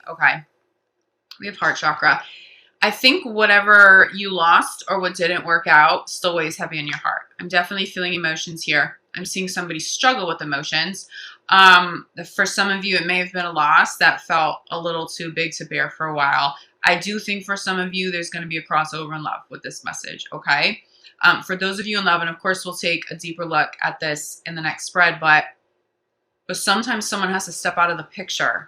Okay. We have heart chakra. I think whatever you lost or what didn't work out still weighs heavy on your heart. I'm definitely feeling emotions here. I'm seeing somebody struggle with emotions. For some of you, it may have been a loss that felt a little too big to bear for a while. I do think for some of you, there's going to be a crossover in love with this message, okay? For those of you in love, and of course, we'll take a deeper look at this in the next spread, but sometimes someone has to step out of the picture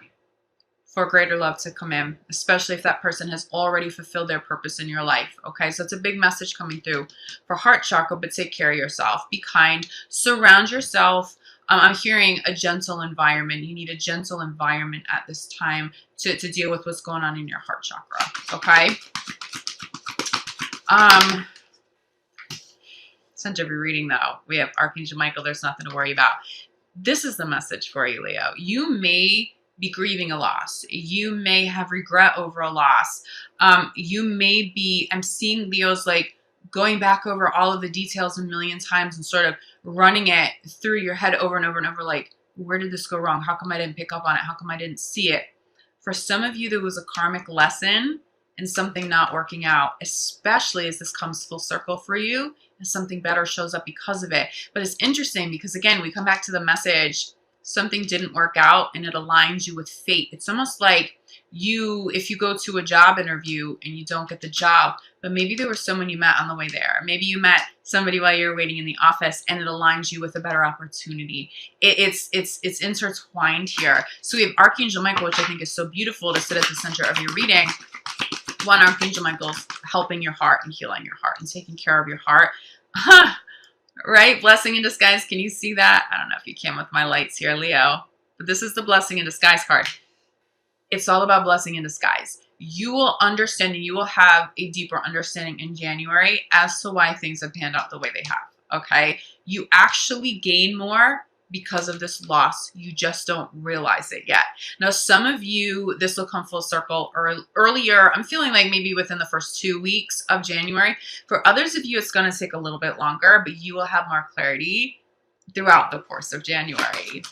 for greater love to come in, especially if that person has already fulfilled their purpose in your life. Okay, so it's a big message coming through for heart chakra, but take care of yourself. Be kind. Surround yourself. I'm hearing a gentle environment. You need a gentle environment at this time to deal with what's going on in your heart chakra. Okay. Center of your reading, though, we have Archangel Michael. There's nothing to worry about. This is the message for you, Leo. You may be grieving a loss. You may have regret over a loss. You may be, I'm seeing Leo's like going back over all of the details a million times and sort of running it through your head over and over and over, like, where did this go wrong? How come I didn't pick up on it? How come I didn't see it? For some of you, there was a karmic lesson and something not working out, especially as this comes full circle for you and something better shows up because of it. But it's interesting because, again, we come back to the message, something didn't work out and it aligns you with fate. It's almost like if you go to a job interview and you don't get the job, but maybe there was someone you met on the way there. Maybe you met somebody while you were waiting in the office and it aligns you with a better opportunity. It's intertwined here. So we have Archangel Michael, which I think is so beautiful to sit at the center of your reading. One, Archangel Michael's helping your heart and healing your heart and taking care of your heart. Right? Blessing in disguise. Can you see that? I don't know if you can with my lights here, Leo. But this is the blessing in disguise card. It's all about blessing in disguise. You will understand and you will have a deeper understanding in January as to why things have panned out the way they have. Okay? You actually gain more because of this loss. You just don't realize it yet. Now, some of you, this will come full circle or earlier. I'm feeling like maybe within the first 2 weeks of January. For others of you, it's going to take a little bit longer, but you will have more clarity throughout the course of January.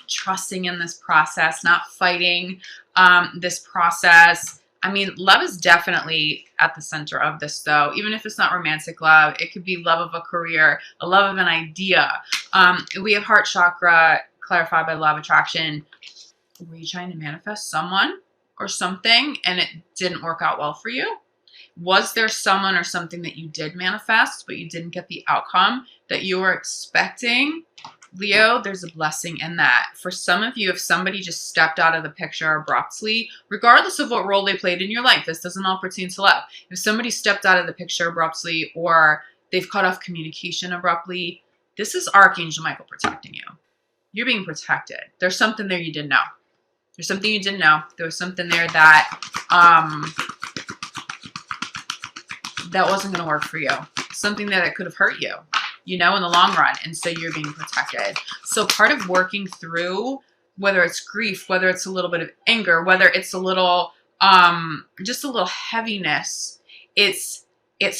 Trusting in this process, not fighting this process. I mean, love is definitely at the center of this, though. Even if it's not romantic love, it could be love of a career, a love of an idea. We have heart chakra clarified by law of attraction. Were you trying to manifest someone or something and it didn't work out well for you? Was there someone or something that you did manifest, but you didn't get the outcome that you were expecting? Leo, there's a blessing in that. For some of you, if somebody just stepped out of the picture abruptly, regardless of what role they played in your life, this doesn't all pertain to love. If somebody stepped out of the picture abruptly or they've cut off communication abruptly, this is Archangel Michael protecting you. You're being protected. There's something there you didn't know. There's something you didn't know. There was something there that that wasn't going to work for you. Something that could have hurt you, you know, in the long run. And so you're being protected. So part of working through, whether it's grief, whether it's a little bit of anger, whether it's a little, just a little heaviness, it's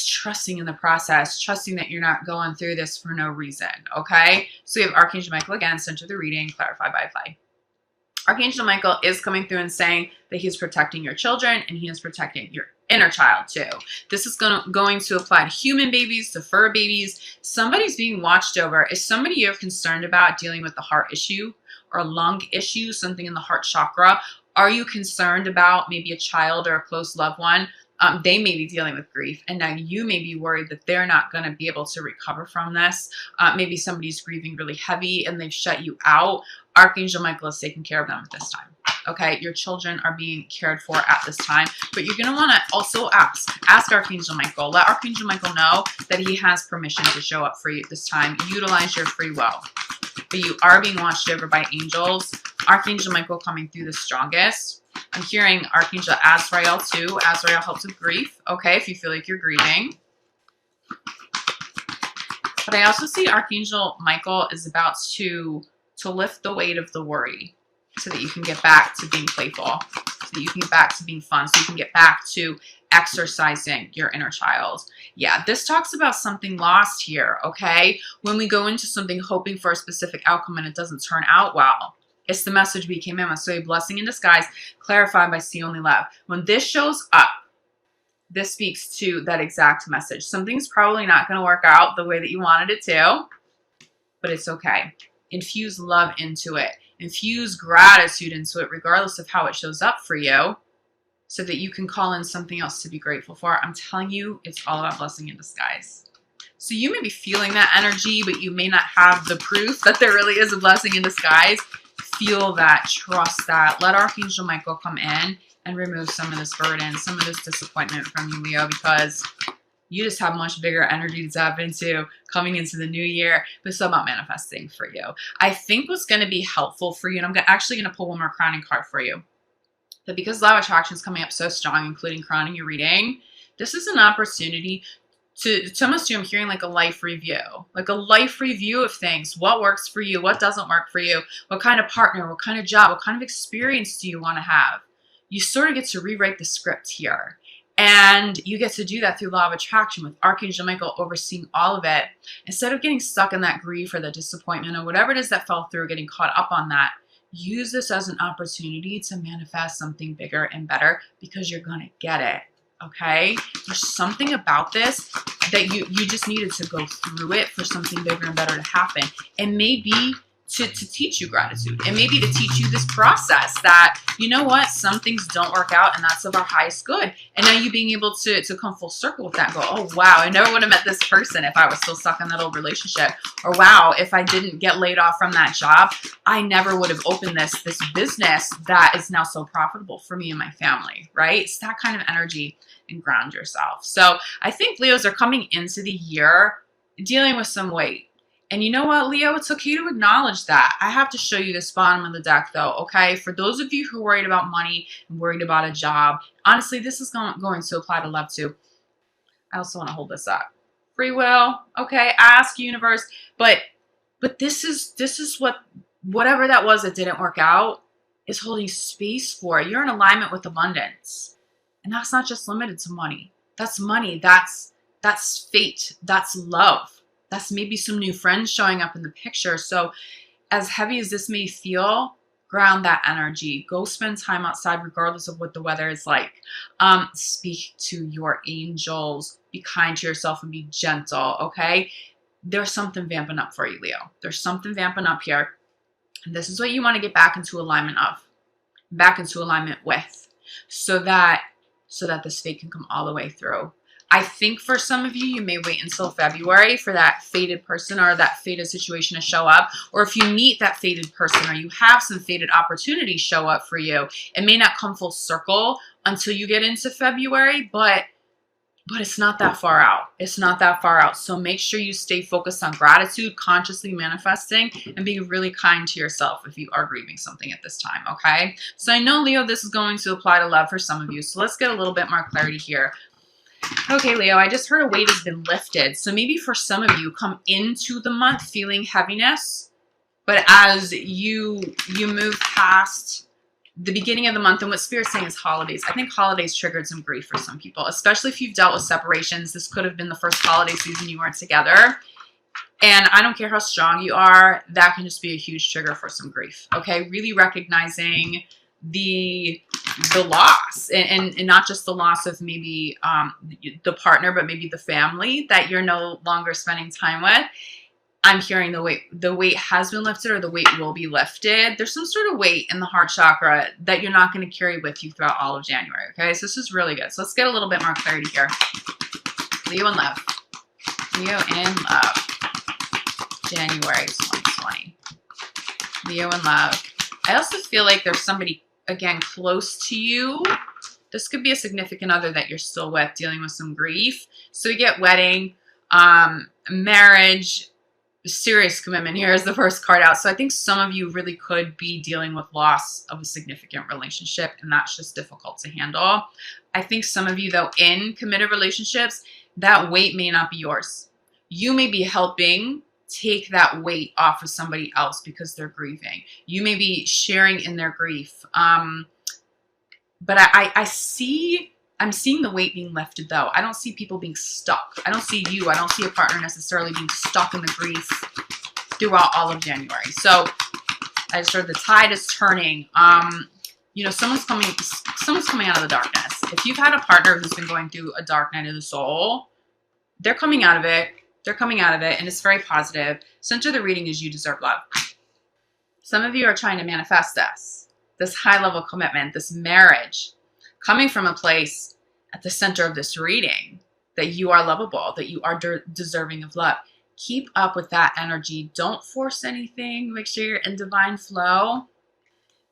trusting in the process, trusting that you're not going through this for no reason. Okay. So we have Archangel Michael again, center of the reading, clarify by play. Archangel Michael is coming through and saying that he's protecting your children and he is protecting your inner child too. This is going to apply to human babies, to fur babies. Somebody's being watched over. Is somebody you're concerned about dealing with the heart issue or lung issue, something in the heart chakra? Are you concerned about maybe a child or a close loved one? They may be dealing with grief, and now you may be worried that they're not going to be able to recover from this. Maybe somebody's grieving really heavy and they've shut you out. Archangel Michael is taking care of them at this time. Okay, your children are being cared for at this time, but you're going to want to also ask Archangel Michael. Let Archangel Michael know that he has permission to show up for you at this time. Utilize your free will. But you are being watched over by angels. Archangel Michael coming through the strongest. I'm hearing Archangel Azrael too. Azrael helps with grief. Okay, if you feel like you're grieving. But I also see Archangel Michael is about to lift the weight of the worry so that you can get back to being playful, so that you can get back to being fun, so you can get back to exercising your inner child. Yeah, this talks about something lost here, okay? When we go into something hoping for a specific outcome and it doesn't turn out well, It's the message we came in with. So a blessing in disguise, clarified by see only love. When this shows up, this speaks to that exact message. Something's probably not going to work out the way that you wanted it to, but it's okay. Infuse love into it. Infuse gratitude into it, regardless of how it shows up for you, so that you can call in something else to be grateful for. I'm telling you, it's all about blessing in disguise. So you may be feeling that energy, but you may not have the proof that there really is a blessing in disguise. Feel that, trust that. Let Archangel Michael come in and remove some of this burden, some of this disappointment from you, Leo, because you just have much bigger energy to tap into coming into the new year. But it's all about manifesting for you. I think what's going to be helpful for you, and I'm actually going to pull one more crowning card for you, that because law of attraction is coming up so strong, including crowning your reading, this is an opportunity to almost do, I'm hearing like a life review of things. What works for you? What doesn't work for you? What kind of partner? What kind of job? What kind of experience do you want to have? You sort of get to rewrite the script here. And you get to do that through law of attraction with Archangel Michael overseeing all of it. Instead of getting stuck in that grief or the disappointment or whatever it is that fell through, getting caught up on that, use this as an opportunity to manifest something bigger and better, because you're going to get it. Okay? There's something about this that you just needed to go through it for something bigger and better to happen. And maybe to teach you gratitude, and maybe to teach you this process that, you know what, some things don't work out, and that's of our highest good. And now you being able to come full circle with that, and go, oh wow, I never would have met this person if I was still stuck in that old relationship. Or wow, if I didn't get laid off from that job, I never would have opened this business that is now so profitable for me and my family, right? It's that kind of energy, and ground yourself. So I think Leos are coming into the year dealing with some weight. And you know what, Leo? It's okay to acknowledge that. I have to show you this bottom of the deck, though, okay? For those of you who are worried about money and worried about a job, honestly, this is going to apply to love, too. I also want to hold this up. Free will, okay? Ask universe. But this is what, whatever that was that didn't work out, is holding space for. You're in alignment with abundance. And that's not just limited to money. That's money. That's fate. That's love. That's maybe some new friends showing up in the picture. So as heavy as this may feel, ground that energy. Go spend time outside regardless of what the weather is like. Speak to your angels. Be kind to yourself and be gentle, okay? There's something vamping up for you, Leo. There's something vamping up here. And this is what you want to get back into alignment of. Back into alignment with. So that this fate can come all the way through. I think for some of you, you may wait until February for that fated person or that fated situation to show up. Or if you meet that fated person or you have some fated opportunities show up for you, it may not come full circle until you get into February, but it's not that far out. It's not that far out. So make sure you stay focused on gratitude, consciously manifesting, and being really kind to yourself if you are grieving something at this time, okay? So I know, Leo, this is going to apply to love for some of you. So let's get a little bit more clarity here. Okay, Leo, I just heard a weight has been lifted. So maybe for some of you, come into the month feeling heaviness, but as you move past the beginning of the month, and what Spirit's saying is holidays. I think holidays triggered some grief for some people, especially if you've dealt with separations. This could have been the first holiday season you weren't together. And I don't care how strong you are, that can just be a huge trigger for some grief. Okay, really recognizing the loss, and not just the loss of maybe the partner, but maybe the family that you're no longer spending time with. I'm hearing the weight has been lifted, or the weight will be lifted. There's some sort of weight in the heart chakra that you're not going to carry with you throughout all of January. Okay, so this is really good. So let's get a little bit more clarity here. Leo in love. Leo in love. January 2020. Leo in love. I also feel like there's somebody, again, close to you. This could be a significant other that you're still with, dealing with some grief. So we get wedding, marriage, serious commitment here is the first card out. So I think some of you really could be dealing with loss of a significant relationship, and that's just difficult to handle. I think some of you, though, in committed relationships, that weight may not be yours. You may be helping take that weight off of somebody else because they're grieving. You may be sharing in their grief. But I'm seeing the weight being lifted, though. I don't see people being stuck. I don't see you. I don't see a partner necessarily being stuck in the grief throughout all of January. So I just heard the tide is turning. You know, someone's coming out of the darkness. If you've had a partner who's been going through a dark night of the soul, they're coming out of it. They're coming out of it, and it's very positive. Center of the reading is you deserve love. Some of you are trying to manifest this high-level commitment, this marriage, coming from a place at the center of this reading that you are lovable, that you are deserving of love. Keep up with that energy. Don't force anything. Make sure you're in divine flow.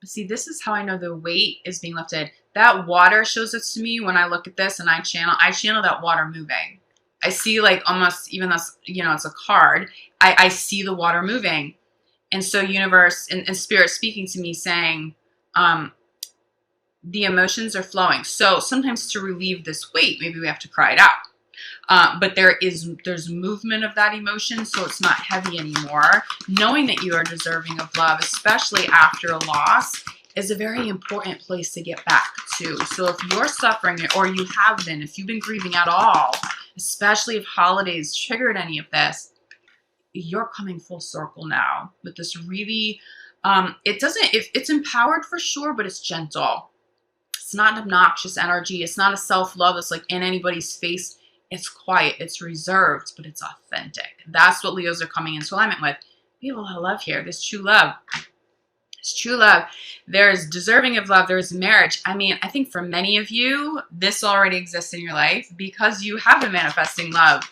But see, this is how I know the weight is being lifted. That water shows it to me when I look at this and I channel that water moving. I see like almost, even though it's, you know, it's a card, I see the water moving. And so universe and spirit speaking to me saying, the emotions are flowing. So sometimes to relieve this weight, maybe we have to cry it out. But there's movement of that emotion, so it's not heavy anymore. Knowing that you are deserving of love, especially after a loss, is a very important place to get back to. So if you're suffering, or you have been, if you've been grieving at all, especially if holidays triggered any of this, you're coming full circle now with this really, it's empowered for sure, but it's gentle. It's not an obnoxious energy. It's not a self-love that's like in anybody's face. It's quiet, it's reserved, but it's authentic. That's what Leos are coming into alignment with. We have a lot of love here. There's true love. It's true love. There's deserving of love. There's marriage. I mean, I think for many of you, this already exists in your life because you have been manifesting love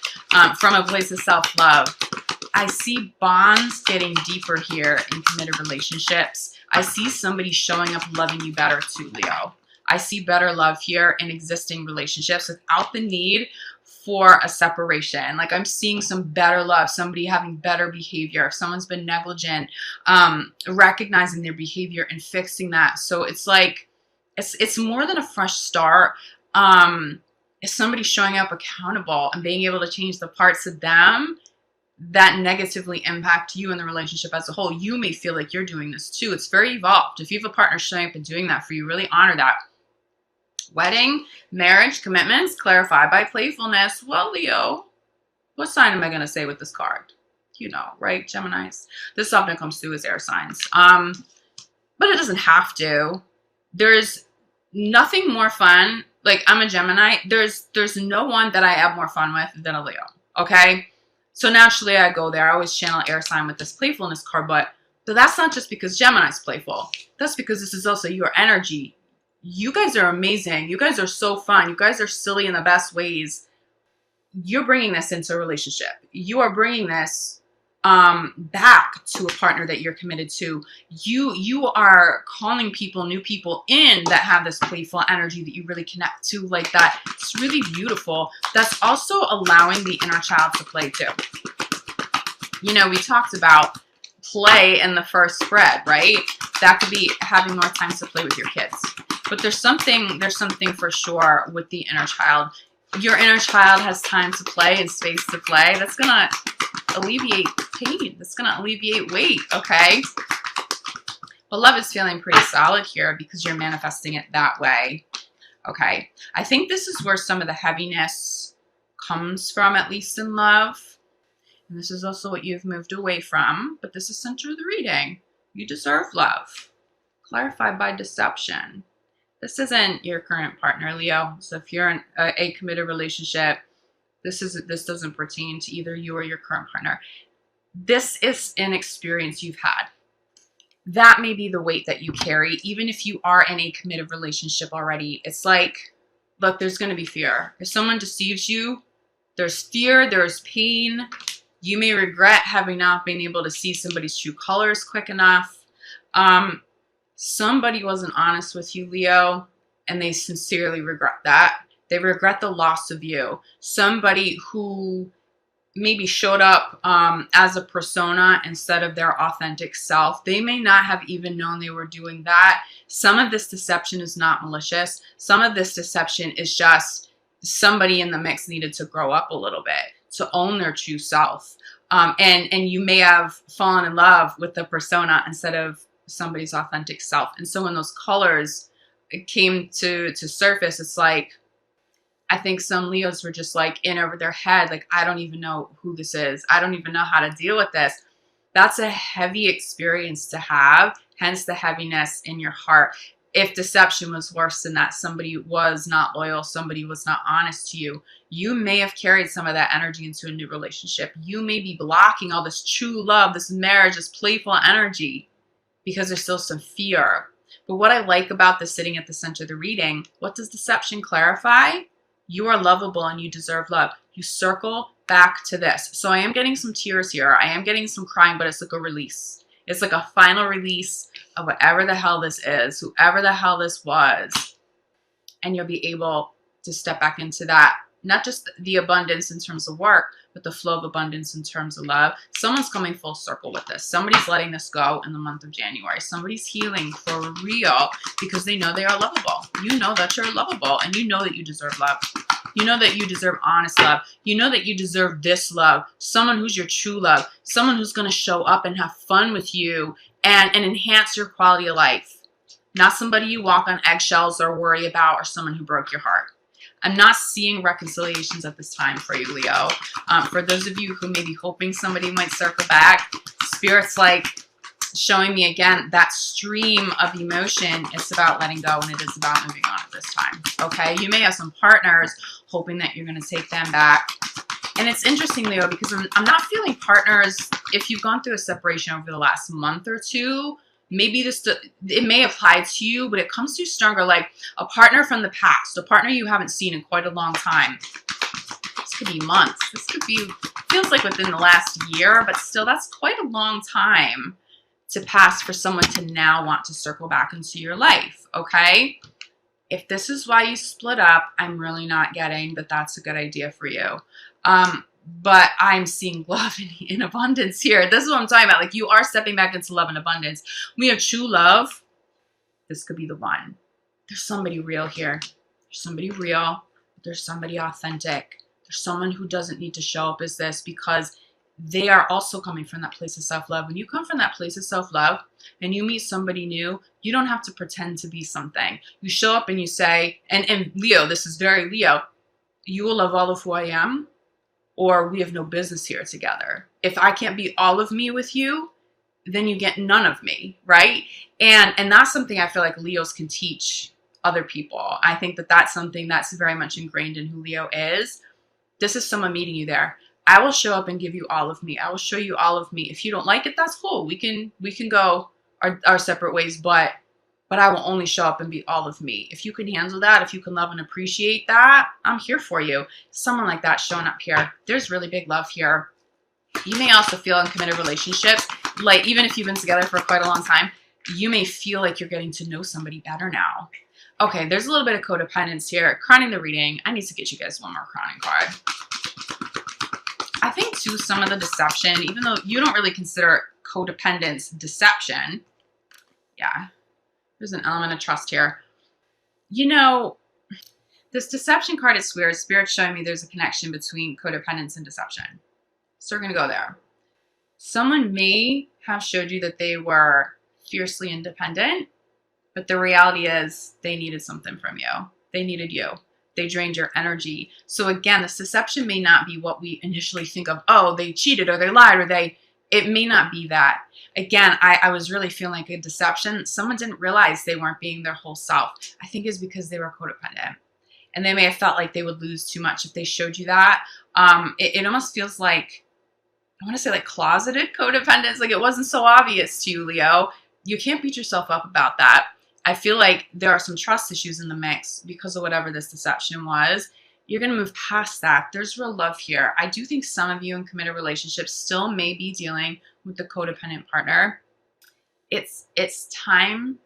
from a place of self-love. I see bonds getting deeper here in committed relationships. I see somebody showing up loving you better too, Leo. I see better love here in existing relationships without the need for a separation. Like I'm seeing some better love, somebody having better behavior. If someone's been negligent, recognizing their behavior and fixing that. So it's like, it's more than a fresh start. It's somebody showing up accountable and being able to change the parts of them that negatively impact you and the relationship as a whole. You may feel like you're doing this too. It's very evolved. If you have a partner showing up and doing that for you, really honor that. Wedding, marriage, commitments, clarified by playfulness. Well, Leo, what sign am I going to say with this card? You know, right? Geminis. This often comes through as air signs. But it doesn't have to. There's nothing more fun. Like I'm a Gemini. There's no one that I have more fun with than a Leo. Okay? So naturally I go there. I always channel air sign with this playfulness card, but that's not just because Gemini's playful. That's because this is also your energy. You guys are amazing. You guys are so fun. You guys are silly in the best ways. You're bringing this into a relationship. You are bringing this back to a partner that you're committed to. You are calling people, new people in that have this playful energy that you really connect to like that. It's really beautiful. That's also allowing the inner child to play too. You know, we talked about play in the first spread, right? That could be having more time to play with your kids. But there's something for sure with the inner child. Your inner child has time to play and space to play. That's going to alleviate pain. That's going to alleviate weight, okay? But love is feeling pretty solid here because you're manifesting it that way, okay? I think this is where some of the heaviness comes from, at least in love. And this is also what you've moved away from, but this is center of the reading. You deserve love. Clarified by deception. This isn't your current partner, Leo. So if you're in a committed relationship, this doesn't pertain to either you or your current partner. This is an experience you've had. That may be the weight that you carry, even if you are in a committed relationship already. It's like, look, there's going to be fear. If someone deceives you, there's fear, there's pain. You may regret having not been able to see somebody's true colors quick enough. Somebody wasn't honest with you, Leo, and they sincerely regret that. They regret the loss of you. Somebody who maybe showed up as a persona instead of their authentic self. They may not have even known they were doing that. Some of this deception is not malicious. Some of this deception is just somebody in the mix needed to grow up a little bit, to own their true self. And you may have fallen in love with the persona instead of somebody's authentic self. And so when those colors came to surface, it's like, I think some Leos were just like in over their head. Like, I don't even know who this is. I don't even know how to deal with this. That's a heavy experience to have, hence the heaviness in your heart. If deception was worse than that, somebody was not loyal, somebody was not honest to you, you may have carried some of that energy into a new relationship. You may be blocking all this true love, this marriage, this playful energy, because there's still some fear. But what I like about the sitting at the center of the reading, what does deception clarify? You are lovable and you deserve love. You circle back to this. So I am getting some tears here. I am getting some crying, but it's like a release. It's like a final release of whatever the hell this is, whoever the hell this was. And you'll be able to step back into that, not just the abundance in terms of work, but the flow of abundance in terms of love. Someone's coming full circle with this. Somebody's letting this go in the month of January. Somebody's healing for real because they know they are lovable. You know that you're lovable and you know that you deserve love. You know that you deserve honest love. You know that you deserve this love. Someone who's your true love. Someone who's going to show up and have fun with you and enhance your quality of life. Not somebody you walk on eggshells or worry about, or someone who broke your heart. I'm not seeing reconciliations at this time for you, Leo. For those of you who may be hoping somebody might circle back, Spirit's like showing me again that stream of emotion. It's about letting go and it is about moving on at this time. Okay, you may have some partners hoping that you're going to take them back. And it's interesting, Leo, because I'm not feeling partners. If you've gone through a separation over the last month or two, maybe it may apply to you, but it comes through stronger, like a partner from the past, a partner you haven't seen in quite a long time. This could be months. This could be, feels like within the last year, but still that's quite a long time to pass for someone to now want to circle back into your life, okay? If this is why you split up, I'm really not getting that that's a good idea for you. But I'm seeing love in abundance here. This is what I'm talking about. Like, you are stepping back into love and abundance. We have true love. This could be the one. There's somebody real here. There's somebody real. There's somebody authentic. There's someone who doesn't need to show up as this because they are also coming from that place of self-love. When you come from that place of self-love and you meet somebody new, you don't have to pretend to be something. You show up and you say, and Leo, this is very Leo, you will love all of who I am, or we have no business here together. If I can't be all of me with you, then you get none of me, right? And that's something I feel like Leos can teach other people. I think that that's something that's very much ingrained in who Leo is. This is someone meeting you there. I will show up and give you all of me. I will show you all of me. If you don't like it, that's cool. We can go our separate ways, but I will only show up and be all of me. If you can handle that, if you can love and appreciate that, I'm here for you. Someone like that showing up here. There's really big love here. You may also feel in committed relationships, like even if you've been together for quite a long time, you may feel like you're getting to know somebody better now. Okay, there's a little bit of codependence here. Crowning the reading. I need to get you guys one more crowning card. I think too, some of the deception, even though you don't really consider codependence deception, yeah, there's an element of trust here. You know, this deception card is weird. Spirit's showing me there's a connection between codependence and deception. So we're going to go there. Someone may have showed you that they were fiercely independent, but the reality is they needed something from you. They needed you. They drained your energy. So again, this deception may not be what we initially think of. Oh, they cheated or they lied or it may not be that. Again, I was really feeling like a deception. Someone didn't realize they weren't being their whole self. I think it's because they were codependent. And they may have felt like they would lose too much if they showed you that. It almost feels like, I want to say like closeted codependence. Like it wasn't so obvious to you, Leo. You can't beat yourself up about that. I feel like there are some trust issues in the mix because of whatever this deception was. You're going to move past that. There's real love here. I do think some of you in committed relationships still may be dealing with the codependent partner. It's time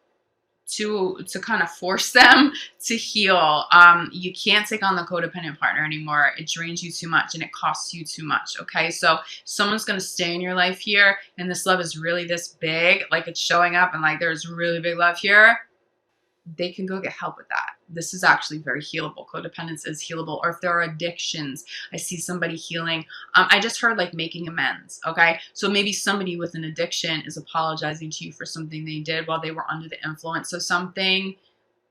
to kind of force them to heal. You can't take on the codependent partner anymore. It drains you too much and it costs you too much. Okay, so someone's going to stay in your life here and this love is really this big, like it's showing up and like there's really big love here. They can go get help with that. This is actually very healable. Codependence is healable. Or if there are addictions, I see somebody healing. I just heard like making amends. Okay. So maybe somebody with an addiction is apologizing to you for something they did while they were under the influence of something.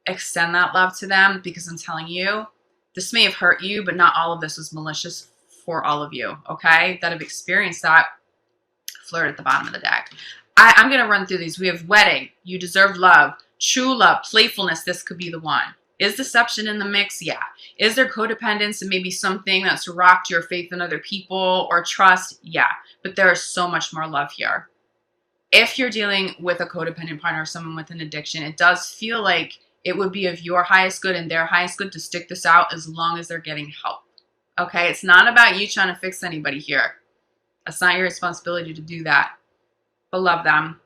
Extend that love to them because I'm telling you, this may have hurt you, but not all of this was malicious for all of you. Okay. That have experienced that. Flirt at the bottom of the deck. I'm going to run through these. We have wedding. You deserve love. True love. Playfulness. This could be the one. Is deception in the mix? Yeah. Is there codependence and maybe something that's rocked your faith in other people or trust? Yeah. But there is so much more love here. If you're dealing with a codependent partner or someone with an addiction, it does feel like it would be of your highest good and their highest good to stick this out as long as they're getting help. Okay? It's not about you trying to fix anybody here. It's not your responsibility to do that. But love them.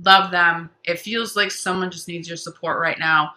Love them. It feels like someone just needs your support right now.